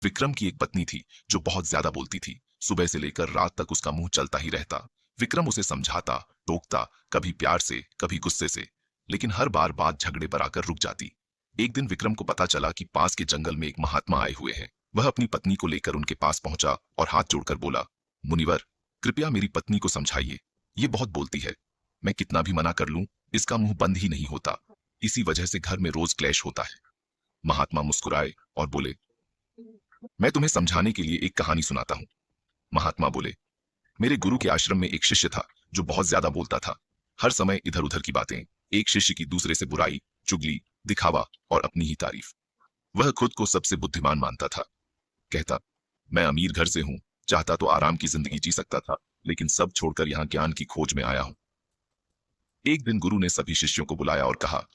विक्रम की एक पत्नी थी जो बहुत ज्यादा बोलती थी। सुबह से लेकर रात तक उसका मुंह चलता ही रहता। विक्रम उसे समझाता, टोकता, कभी प्यार से कभी गुस्से से, लेकिन हर बार बात झगड़े पर आकर रुक जाती। एक दिन विक्रम को पता चला कि पास के जंगल में एक महात्मा आए हुए हैं। वह अपनी पत्नी को लेकर उनके पास पहुंचा और हाथ जोड़कर बोला, मुनिवर, कृपया मेरी पत्नी को समझाइए। ये बहुत बोलती है। मैं कितना भी मना कर लूं, इसका मुंह बंद ही नहीं होता। इसी वजह से घर में रोज क्लेश होता है। महात्मा मुस्कुराए और बोले, मैं तुम्हें समझाने के लिए एक कहानी सुनाता हूँ। महात्मा बोले, मेरे गुरु के आश्रम में एक शिष्य था जो बहुत ज्यादा बोलता था। हर समय इधर उधर की बातें, एक शिष्य की दूसरे से बुराई, चुगली, दिखावा और अपनी ही तारीफ। वह खुद को सबसे बुद्धिमान मानता था। कहता, मैं अमीर घर से हूं, चाहता तो आराम की जिंदगी जी सकता था, लेकिन सब छोड़कर यहाँ ज्ञान की खोज में आया हूं। एक दिन गुरु ने सभी शिष्यों को बुलाया और कहा,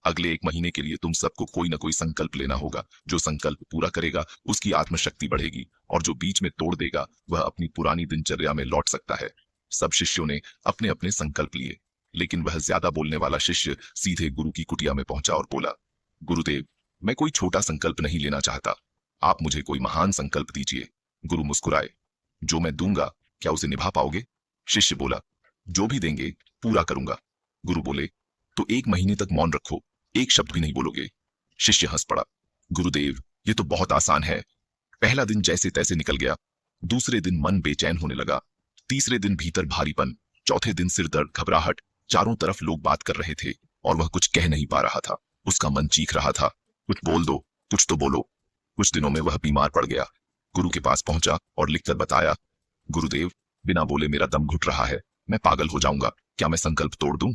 अगले 1 महीने के लिए तुम सबको कोई ना कोई संकल्प लेना होगा। जो संकल्प पूरा करेगा उसकी आत्मशक्ति बढ़ेगी, और जो बीच में तोड़ देगा वह अपनी पुरानी दिनचर्या में लौट सकता है। सब शिष्यों ने अपने अपने संकल्प लिए, लेकिन वह ज्यादा बोलने वाला शिष्य सीधे गुरु की कुटिया में पहुंचा और बोला, गुरुदेव, मैं कोई छोटा संकल्प नहीं लेना चाहता, आप मुझे कोई महान संकल्प दीजिए। गुरु मुस्कुराए, जो मैं दूंगा क्या उसे निभा पाओगे? शिष्य बोला, जो भी देंगे पूरा करूंगा। गुरु बोले, तो 1 महीने तक मौन रखो, एक शब्द भी नहीं बोलोगे। शिष्य हंस पड़ा, गुरुदेव, ये तो बहुत आसान है। पहला दिन जैसे तैसे निकल गया। दूसरे दिन मन बेचैन होने लगा। तीसरे दिन भीतर भारीपन। चौथे दिन सिर दर्द, घबराहट। चारों तरफ लोग बात कर रहे थे और वह कुछ कह नहीं पा रहा था। उसका मन चीख रहा था, कुछ बोल दो, कुछ तो बोलो। कुछ दिनों में वह बीमार पड़ गया। गुरु के पास पहुंचा और लिखकर बताया, गुरुदेव, बिना बोले मेरा दम घुट रहा है, मैं पागल हो जाऊंगा, क्या मैं संकल्प तोड़ दूं?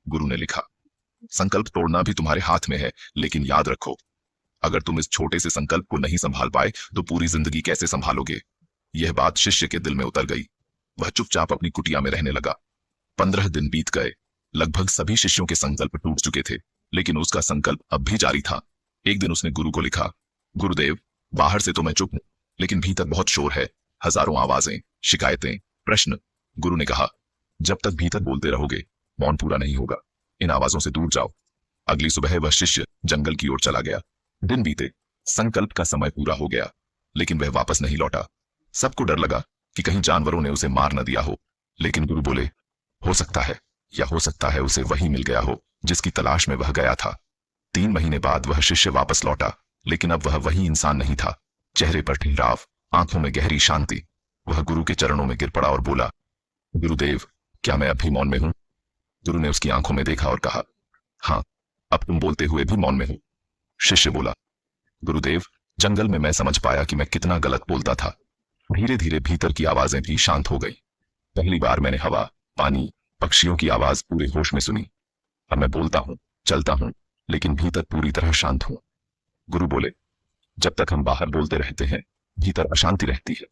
गुरु ने लिखा, संकल्प तोड़ना भी तुम्हारे हाथ में है, लेकिन याद रखो, अगर तुम इस छोटे से संकल्प को नहीं संभाल पाए तो पूरी जिंदगी कैसे संभालोगे? यह बात शिष्य के दिल में उतर गई। वह चुपचाप अपनी कुटिया में रहने लगा। 15 दिन बीत गए। लगभग सभी शिष्यों के संकल्प टूट चुके थे, लेकिन उसका संकल्प अब भी जारी था। एक दिन उसने गुरु को लिखा, गुरुदेव, बाहर से तो मैं चुप हूं, लेकिन भीतर बहुत शोर है। हजारों आवाजें, शिकायतें, प्रश्न। गुरु ने कहा, जब तक भीतर बोलते रहोगे मौन पूरा नहीं होगा। इन आवाजों से दूर जाओ। अगली सुबह वह शिष्य जंगल की ओर चला गया। दिन बीते, संकल्प का समय पूरा हो गया, लेकिन वह वापस नहीं लौटा। सबको डर लगा कि कहीं जानवरों ने उसे मार न दिया हो, लेकिन गुरु बोले, हो सकता है, या हो सकता है उसे वही मिल गया हो जिसकी तलाश में वह गया था। 3 महीने बाद वह शिष्य वापस लौटा, लेकिन अब वह वही इंसान नहीं था। चेहरे पर ठहराव, आंखों में गहरी शांति। वह गुरु के चरणों में गिर पड़ा और बोला, गुरुदेव, क्या मैं अभी मौन में हूं? गुरु ने उसकी आंखों में देखा और कहा, हाँ, अब तुम बोलते हुए भी मौन में हो। शिष्य बोला, गुरुदेव, जंगल में मैं समझ पाया कि मैं कितना गलत बोलता था। धीरे धीरे भीतर की आवाजें भी शांत हो गई। पहली बार मैंने हवा, पानी, पक्षियों की आवाज पूरे होश में सुनी। अब मैं बोलता हूं, चलता हूं, लेकिन भीतर पूरी तरह शांत हूं। गुरु बोले, जब तक हम बाहर बोलते रहते हैं भीतर अशांति रहती है,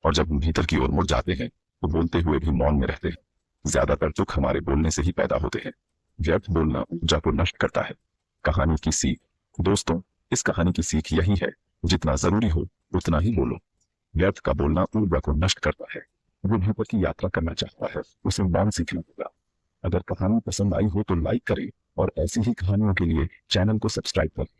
और जब हम भीतर की ओर मुड़ जाते हैं तो बोलते हुए भी मौन में रहते हैं। ज्यादातर दुख हमारे बोलने से ही पैदा होते हैं। व्यर्थ बोलना ऊर्जा को नष्ट करता है। कहानी की सीख। दोस्तों, इस कहानी की सीख यही है, जितना जरूरी हो उतना ही बोलो। व्यर्थ का बोलना ऊर्जा को नष्ट करता है। जो भीतर की यात्रा करना चाहता है उसे मौन सीखना होगा। अगर कहानी पसंद आई हो तो लाइक करें, और ऐसी ही कहानियों के लिए चैनल को सब्सक्राइब करें।